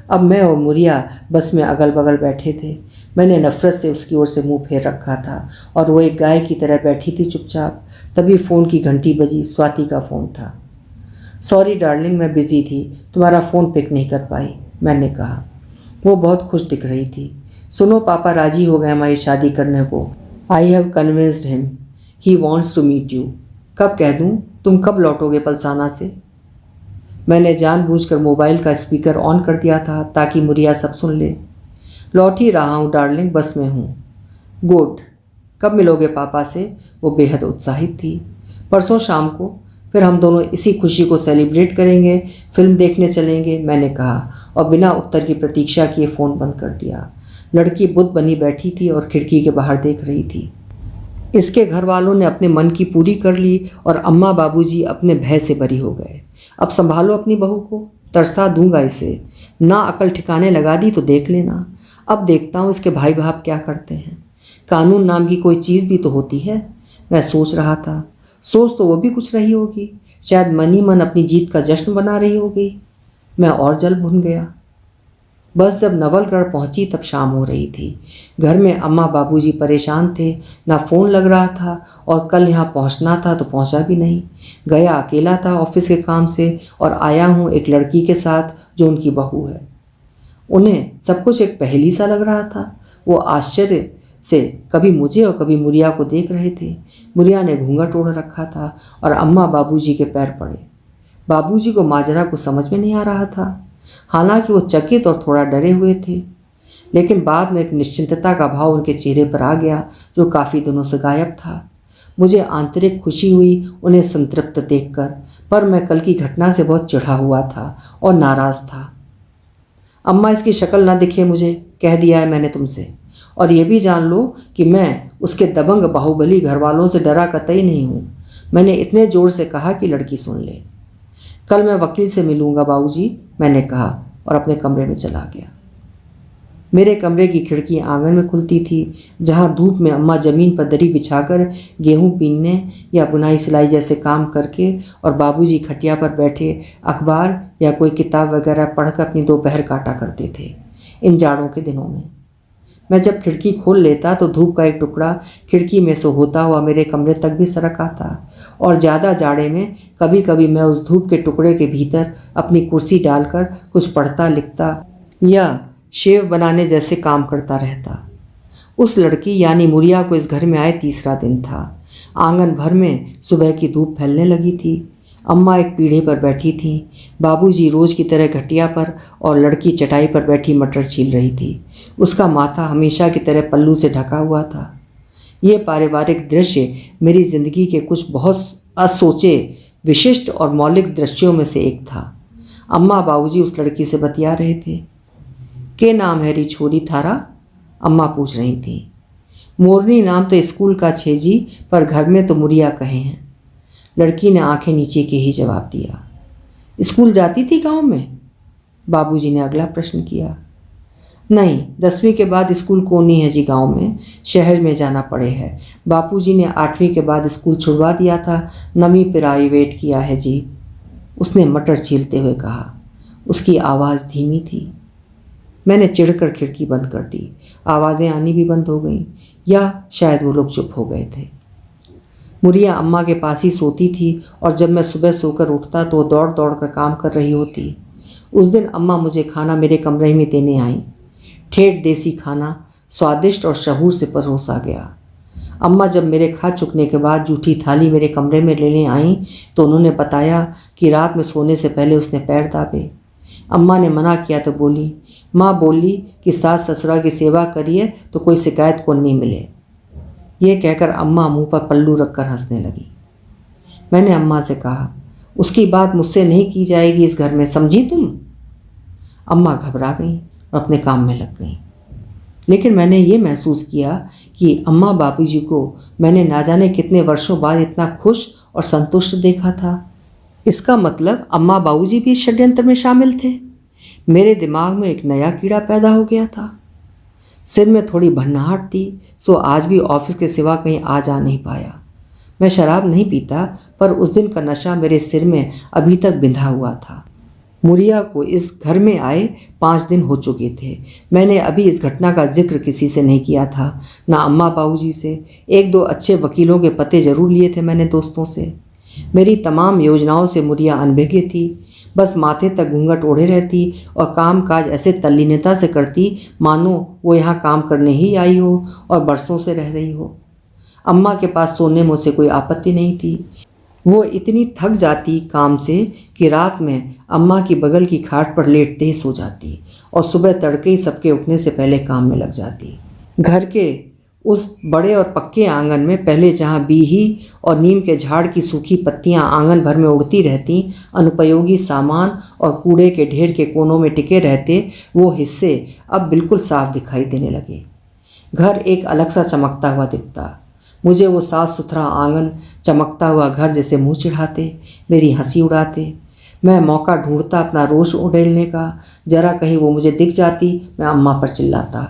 अब मैं और मुरिया बस में अगल बगल बैठे थे। मैंने नफ़रत से उसकी ओर से मुंह फेर रखा था और वो एक गाय की तरह बैठी थी चुपचाप। तभी फ़ोन की घंटी बजी। स्वाति का फ़ोन था। सॉरी डार्लिंग, मैं बिज़ी थी, तुम्हारा फ़ोन पिक नहीं कर पाई, मैंने कहा। वो बहुत खुश दिख रही थी। सुनो, पापा राजी हो गए हमारी शादी करने को। I have convinced him, he wants to meet you. कब कह दूँ? तुम कब लौटोगे पलसाना से? मैंने जानबूझकर मोबाइल का स्पीकर ऑन कर दिया था ताकि मुरिया सब सुन ले। लौट ही रहा हूँ डार्लिंग, बस में हूँ। गुड, कब मिलोगे पापा से? वो बेहद उत्साहित थी। परसों शाम को, फिर हम दोनों इसी खुशी को सेलिब्रेट करेंगे, फिल्म देखने चलेंगे, मैंने कहा और बिना उत्तर की प्रतीक्षा किए फ़ोन बंद कर दिया। लड़की बुद्ध बनी बैठी थी और खिड़की के बाहर देख रही थी। इसके घर वालों ने अपने मन की पूरी कर ली और अम्मा बाबूजी अपने भय से बरी हो गए। अब संभालो अपनी बहू को, तरसा दूंगा इसे। ना अकल ठिकाने लगा दी तो देख लेना। अब देखता हूँ इसके भाई बाप क्या करते हैं। कानून नाम की कोई चीज़ भी तो होती है। मैं सोच रहा था, सोच तो वो भी कुछ रही होगी, शायद मन ही मन अपनी जीत का जश्न बना रही होगी। मैं और जल भुन गया। बस जब नवलगढ़ पहुंची तब शाम हो रही थी। घर में अम्मा बाबूजी परेशान थे, ना फ़ोन लग रहा था और कल यहाँ पहुंचना था तो पहुंचा भी नहीं। गया अकेला था ऑफिस के काम से और आया हूँ एक लड़की के साथ जो उनकी बहू है। उन्हें सब कुछ एक पहेली सा लग रहा था। वो आश्चर्य से कभी मुझे और कभी मुरिया को देख रहे थे। मुरिया ने घूंघट ओढ़ रखा था और अम्मा बाबूजी के पैर पड़े। बाबूजी को माजरा को समझ में नहीं आ रहा था। हालांकि वो चकित और थोड़ा डरे हुए थे, लेकिन बाद में एक निश्चिंतता का भाव उनके चेहरे पर आ गया जो काफ़ी दिनों से गायब था। मुझे आंतरिक खुशी हुई उन्हें संतृप्त देखकर, पर मैं कल की घटना से बहुत चिढ़ा हुआ था और नाराज़ था। अम्मा, इसकी शक्ल ना दिखे मुझे, कह दिया है मैंने तुमसे, और ये भी जान लो कि मैं उसके दबंग बाहुबली घर वालों से डरा कतई नहीं हूँ। मैंने इतने ज़ोर से कहा कि लड़की सुन ले। कल मैं वकील से मिलूँगा बाबूजी, मैंने कहा और अपने कमरे में चला गया। मेरे कमरे की खिड़की आंगन में खुलती थी, जहाँ धूप में अम्मा ज़मीन पर दरी बिछाकर गेहूँ पीनने या बुनाई सिलाई जैसे काम करके और बाबूजी खटिया पर बैठे अखबार या कोई किताब वगैरह पढ़कर अपनी दोपहर काटा करते थे। इन जाड़ों के दिनों में मैं जब खिड़की खोल लेता तो धूप का एक टुकड़ा खिड़की में से होता हुआ मेरे कमरे तक भी सरक आता, और ज़्यादा जाड़े में कभी कभी मैं उस धूप के टुकड़े के भीतर अपनी कुर्सी डालकर कुछ पढ़ता लिखता या शेव बनाने जैसे काम करता रहता। उस लड़की यानी मुरिया को इस घर में आए तीसरा दिन था। आंगन भर में सुबह की धूप फैलने लगी थी। अम्मा एक पीढ़े पर बैठी थी, बाबूजी रोज की तरह घटिया पर और लड़की चटाई पर बैठी मटर छील रही थी। उसका माथा हमेशा की तरह पल्लू से ढका हुआ था। ये पारिवारिक दृश्य मेरी जिंदगी के कुछ बहुत असोचे, विशिष्ट और मौलिक दृश्यों में से एक था। अम्मा बाबूजी उस लड़की से बतिया रहे थे। के नाम है री छोरी थारा? अम्मा पूछ रही थी। मोरनी नाम तो स्कूल का छे जी, पर घर में तो मुरिया कहे हैं। लड़की ने आंखें नीचे के ही जवाब दिया। स्कूल जाती थी गांव में? बाबूजी ने अगला प्रश्न किया। नहीं, 10वीं के बाद स्कूल कोनी है जी गांव में, शहर में जाना पड़े है। बापूजी ने 8वीं के बाद स्कूल छुड़वा दिया था, नवी प्राइवेट किया है जी, उसने मटर छीलते हुए कहा। उसकी आवाज़ धीमी थी। मैंने चिढ़कर खिड़की बंद कर दी। आवाज़ें आनी भी बंद हो गईं, या शायद वो लोग चुप हो गए थे। मुरिया अम्मा के पास ही सोती थी और जब मैं सुबह सोकर उठता तो दौड़ दौड़ कर काम कर रही होती। उस दिन अम्मा मुझे खाना मेरे कमरे में देने आईं। ठेठ देसी खाना स्वादिष्ट और शहूर से परोसा गया। अम्मा जब मेरे खा चुकने के बाद जूठी थाली मेरे कमरे में लेने आईं तो उन्होंने बताया कि रात में सोने से पहले उसने पैर दाबे। अम्मा ने मना किया तो बोली, माँ बोली कि सास ससुरा की सेवा करिए तो कोई शिकायत को नहीं मिले। ये कहकर अम्मा मुंह पर पल्लू रखकर हंसने लगी। मैंने अम्मा से कहा, उसकी बात मुझसे नहीं की जाएगी इस घर में, समझी तुम? अम्मा घबरा गईं और अपने काम में लग गईं। लेकिन मैंने ये महसूस किया कि अम्मा बाबूजी को मैंने ना जाने कितने वर्षों बाद इतना खुश और संतुष्ट देखा था। इसका मतलब अम्मा बाबूजी भी इस षड्यंत्र में शामिल थे। मेरे दिमाग में एक नया कीड़ा पैदा हो गया था। सिर में थोड़ी भन्नाहट थी, सो आज भी ऑफिस के सिवा कहीं आ जा नहीं पाया। मैं शराब नहीं पीता, पर उस दिन का नशा मेरे सिर में अभी तक बिंधा हुआ था। मुरिया को इस घर में आए 5 दिन हो चुके थे। मैंने अभी इस घटना का जिक्र किसी से नहीं किया था, ना अम्मा बाबूजी से। 1-2 अच्छे वकीलों के पते जरूर लिए थे मैंने दोस्तों से। मेरी तमाम योजनाओं से मुरिया अनभिज्ञ थी। बस माथे तक घूंघट ओढ़े रहती और काम काज ऐसे तल्लीनता से करती मानो वो यहाँ काम करने ही आई हो और बरसों से रह रही हो। अम्मा के पास सोने में उसे कोई आपत्ति नहीं थी। वो इतनी थक जाती काम से कि रात में अम्मा की बगल की खाट पर लेटते ही सो जाती और सुबह तड़के ही सबके उठने से पहले काम में लग जाती। घर के उस बड़े और पक्के आंगन में पहले जहाँ बीही और नीम के झाड़ की सूखी पत्तियाँ आंगन भर में उड़ती रहती, अनुपयोगी सामान और कूड़े के ढेर के कोनों में टिके रहते, वो हिस्से अब बिल्कुल साफ दिखाई देने लगे। घर एक अलग सा चमकता हुआ दिखता। मुझे वो साफ सुथरा आंगन, चमकता हुआ घर जैसे मुँह चिढ़ाते, मेरी हंसी उड़ाते। मैं मौका ढूंढता अपना रोष उड़ेलने का। जरा कहीं वो मुझे दिख जाती, मैं अम्मा पर चिल्लाता,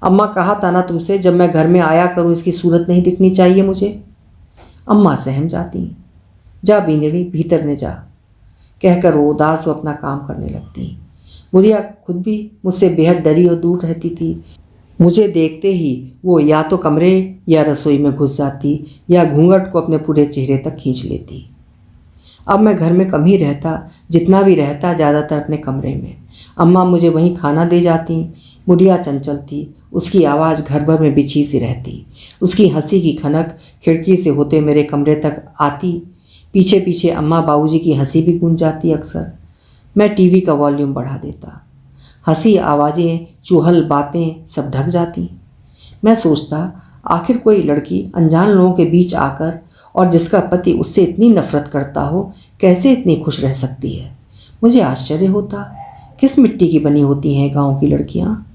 अम्मा कहा था ना तुमसे, जब मैं घर में आया करूँ इसकी सूरत नहीं दिखनी चाहिए मुझे। अम्मा सहम जाती। जा बीनड़ी, भीतर ने जा, कहकर वो उदास वो अपना काम करने लगती। मुरिया खुद भी मुझसे बेहद डरी और दूर रहती थी। मुझे देखते ही वो या तो कमरे या रसोई में घुस जाती या घूंघट को अपने पूरे चेहरे तक खींच लेती। अब मैं घर में कम ही रहता, जितना भी रहता ज़्यादातर अपने कमरे में। अम्मा मुझे वहीं खाना दे जाती। मुरिया चंचल थी, उसकी आवाज़ घर भर में बिछी सी रहती। उसकी हंसी की खनक खिड़की से होते मेरे कमरे तक आती। पीछे पीछे अम्मा बाबूजी की हंसी भी गूंज जाती अक्सर। मैं टीवी का वॉल्यूम बढ़ा देता। हंसी, आवाज़ें, चुहल बातें सब ढक जाती। मैं सोचता, आखिर कोई लड़की अनजान लोगों के बीच आकर और जिसका पति उससे इतनी नफरत करता हो, कैसे इतनी खुश रह सकती है। मुझे आश्चर्य होता, किस मिट्टी की बनी होती हैं गाँव की लड़कियाँ।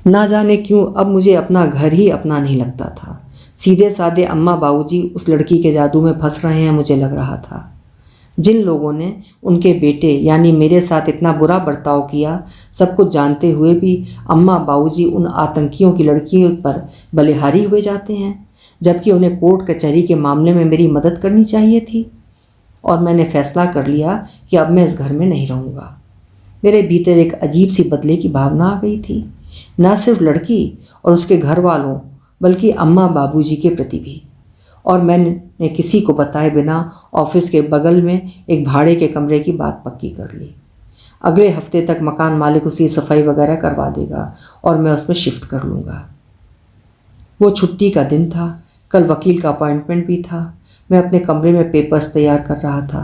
ना जाने क्यों अब मुझे अपना घर ही अपना नहीं लगता था। सीधे साधे अम्मा बाबूजी उस लड़की के जादू में फंस रहे हैं मुझे लग रहा था। जिन लोगों ने उनके बेटे यानी मेरे साथ इतना बुरा बर्ताव किया, सब कुछ जानते हुए भी अम्मा बाबूजी उन आतंकियों की लड़कियों पर बलिहारी हुए जाते हैं, जबकि उन्हें कोर्ट कचहरी के मामले में मेरी मदद करनी चाहिए थी। और मैंने फैसला कर लिया कि अब मैं इस घर में नहीं रहूँगा। मेरे भीतर एक अजीब सी बदले की भावना आ गई थी, न सिर्फ लड़की और उसके घर वालों बल्कि अम्मा बाबूजी के प्रति भी। और मैंने किसी को बताए बिना ऑफिस के बगल में एक भाड़े के कमरे की बात पक्की कर ली। अगले हफ्ते तक मकान मालिक उसकी सफाई वगैरह करवा देगा और मैं उसमें शिफ्ट कर लूँगा। वो छुट्टी का दिन था। कल वकील का अपॉइंटमेंट भी था। मैं अपने कमरे में पेपर्स तैयार कर रहा था।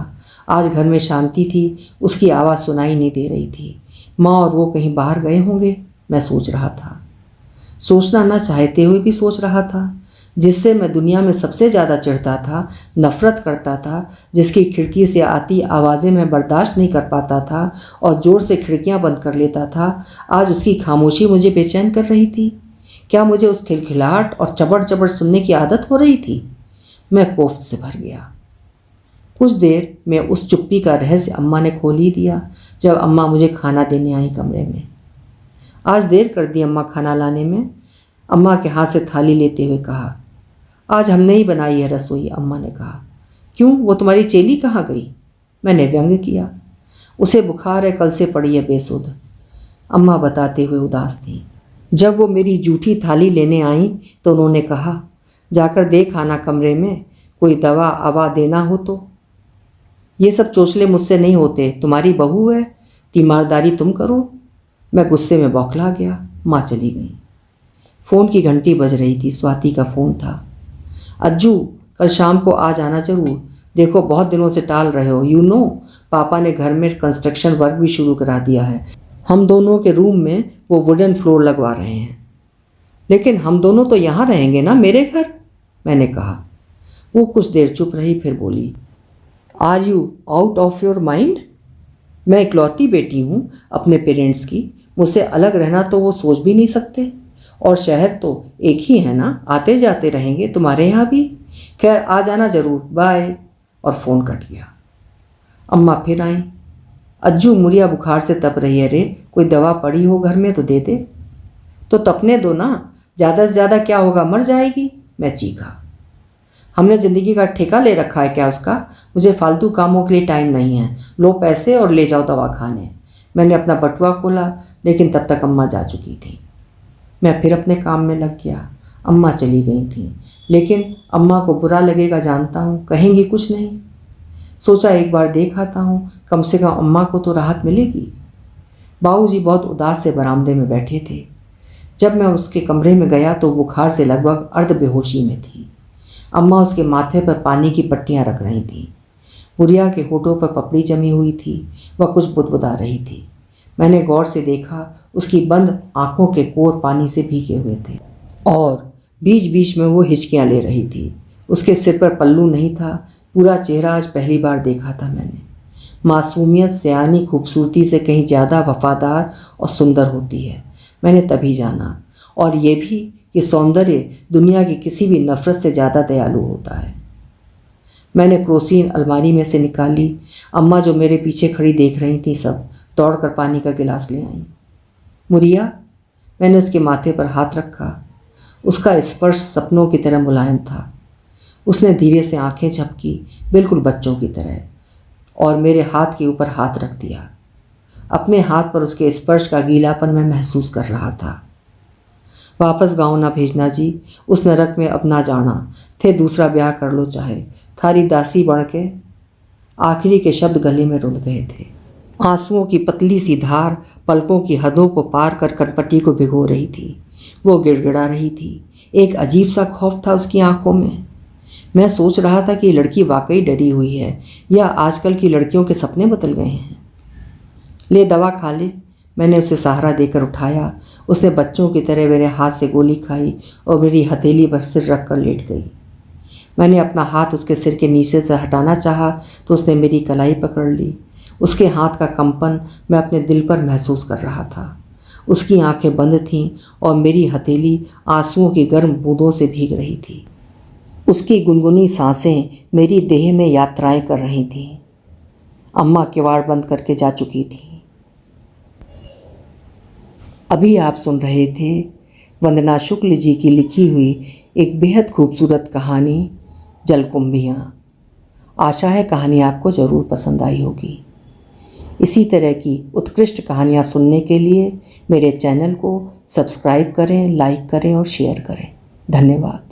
आज घर में शांति थी। उसकी आवाज़ सुनाई नहीं दे रही थी। माँ और वो कहीं बाहर गए होंगे, मैं सोच रहा था। सोचना न चाहते हुए भी सोच रहा था। जिससे मैं दुनिया में सबसे ज़्यादा चिढ़ता था, नफ़रत करता था, जिसकी खिड़की से आती आवाज़ें मैं बर्दाश्त नहीं कर पाता था और ज़ोर से खिड़कियाँ बंद कर लेता था, आज उसकी खामोशी मुझे बेचैन कर रही थी। क्या मुझे उस खिलखिलाहट और चबड़ चबड़ सुनने की आदत हो रही थी? मैं कोफ्त से भर गया। कुछ देर में उस चुप्पी का रहस्य अम्मा ने खोल ही दिया जब अम्मा मुझे खाना देने आई कमरे में। आज देर कर दी अम्मा खाना लाने में। अम्मा के हाथ से थाली लेते हुए कहा, आज हमने ही बनाई है रसोई। अम्मा ने कहा, क्यों, वो तुम्हारी चेली कहाँ गई? मैंने व्यंग किया। उसे बुखार है, कल से पड़ी है बेसुध। अम्मा बताते हुए उदास थी। जब वो मेरी जूठी थाली लेने आई तो उन्होंने कहा, जाकर देख आना कमरे में, कोई दवा आवा देना हो तो। ये सब चोचले मुझसे नहीं होते, तुम्हारी बहू है, तीमारदारी तुम करो। मैं गुस्से में बौखला गया। माँ चली गई। फ़ोन की घंटी बज रही थी। स्वाति का फ़ोन था। अज्जू, कल शाम को आ जाना जरूर। देखो बहुत दिनों से टाल रहे हो। पापा ने घर में कंस्ट्रक्शन वर्क भी शुरू करा दिया है। हम दोनों के रूम में वो वुडन फ्लोर लगवा रहे हैं। लेकिन हम दोनों तो यहाँ रहेंगे ना, मेरे घर, मैंने कहा। वो कुछ देर चुप रही, फिर बोली, are you out of your mind? मैं इकलौती बेटी हूँ अपने पेरेंट्स की। मुझसे अलग रहना तो वो सोच भी नहीं सकते। और शहर तो एक ही है ना, आते जाते रहेंगे, तुम्हारे यहाँ भी। खैर आ जाना ज़रूर, बाय। और फ़ोन कट गया। अम्मा फिर आई। अज्जू, मुरिया बुखार से तप रही है रे, कोई दवा पड़ी हो घर में तो दे दे। तो तपने दो ना, ज़्यादा से ज़्यादा क्या होगा, मर जाएगी। मैं चीखा। हमने ज़िंदगी का ठेका ले रखा है क्या उसका? मुझे फालतू कामों के लिए टाइम नहीं है। लो पैसे और ले जाओ दवा खाने। मैंने अपना बटुआ खोला, लेकिन तब तक अम्मा जा चुकी थी। मैं फिर अपने काम में लग गया। अम्मा चली गई थी, लेकिन अम्मा को बुरा लगेगा जानता हूँ, कहेंगी कुछ नहीं। सोचा एक बार देख आता हूँ, कम से कम अम्मा को तो राहत मिलेगी। बाबूजी बहुत उदास से बरामदे में बैठे थे। जब मैं उसके कमरे में गया तो बुखार से लगभग अर्ध बेहोशी में थी। अम्मा उसके माथे पर पानी की पट्टियाँ रख रही थी। बुढ़िया के होठों पर पपड़ी जमी हुई थी। वह कुछ बुदबुदा रही थी। मैंने गौर से देखा, उसकी बंद आंखों के कोर पानी से भीगे हुए थे और बीच बीच में वो हिचकियाँ ले रही थी। उसके सिर पर पल्लू नहीं था। पूरा चेहरा आज पहली बार देखा था मैंने। मासूमियत सयानी खूबसूरती से कहीं ज़्यादा वफादार और सुंदर होती है, मैंने तभी जाना। और ये भी कि सौंदर्य दुनिया की किसी भी नफ़रत से ज़्यादा दयालु होता है। मैंने क्रोसीन अलमारी में से निकाली। अम्मा जो मेरे पीछे खड़ी देख रही थी, सब दौड़कर पानी का गिलास ले आई। मुरिया, मैंने उसके माथे पर हाथ रखा। उसका स्पर्श सपनों की तरह मुलायम था। उसने धीरे से आंखें झपकी, बिल्कुल बच्चों की तरह, और मेरे हाथ के ऊपर हाथ रख दिया। अपने हाथ पर उसके स्पर्श का गीलापन मैं महसूस कर रहा था। वापस गाँव ना भेजना जी, उस नरक में अब ना जाना। थे दूसरा ब्याह कर लो चाहे, थारी दासी बन के। आखिरी के शब्द गले में रुंध गए थे। आंसुओं की पतली सी धार पलकों की हदों को पार कर कनपटी को भिगो रही थी। वो गिड़गिड़ा रही थी। एक अजीब सा खौफ था उसकी आंखों में। मैं सोच रहा था कि ये लड़की वाकई डरी हुई है या आजकल की लड़कियों के सपने बदल गए हैं। ले दवा खा ले, मैंने उसे सहारा देकर उठाया। उसने बच्चों की तरह मेरे हाथ से गोली खाई और मेरी हथेली पर सिर रख कर लेट गई। मैंने अपना हाथ उसके सिर के नीचे से हटाना चाहा तो उसने मेरी कलाई पकड़ ली। उसके हाथ का कंपन मैं अपने दिल पर महसूस कर रहा था। उसकी आंखें बंद थीं और मेरी हथेली आंसुओं की गर्म बूंदों से भीग रही थी। उसकी गुनगुनी सांसें मेरी देह में यात्राएं कर रही थीं। अम्मा किवाड़ बंद करके जा चुकी थी। अभी आप सुन रहे थे वंदना शुक्ल जी की लिखी हुई एक बेहद खूबसूरत कहानी, जलकुंभियाँ। आशा है कहानी आपको ज़रूर पसंद आई होगी। इसी तरह की उत्कृष्ट कहानियाँ सुनने के लिए मेरे चैनल को सब्सक्राइब करें, लाइक करें और शेयर करें। धन्यवाद।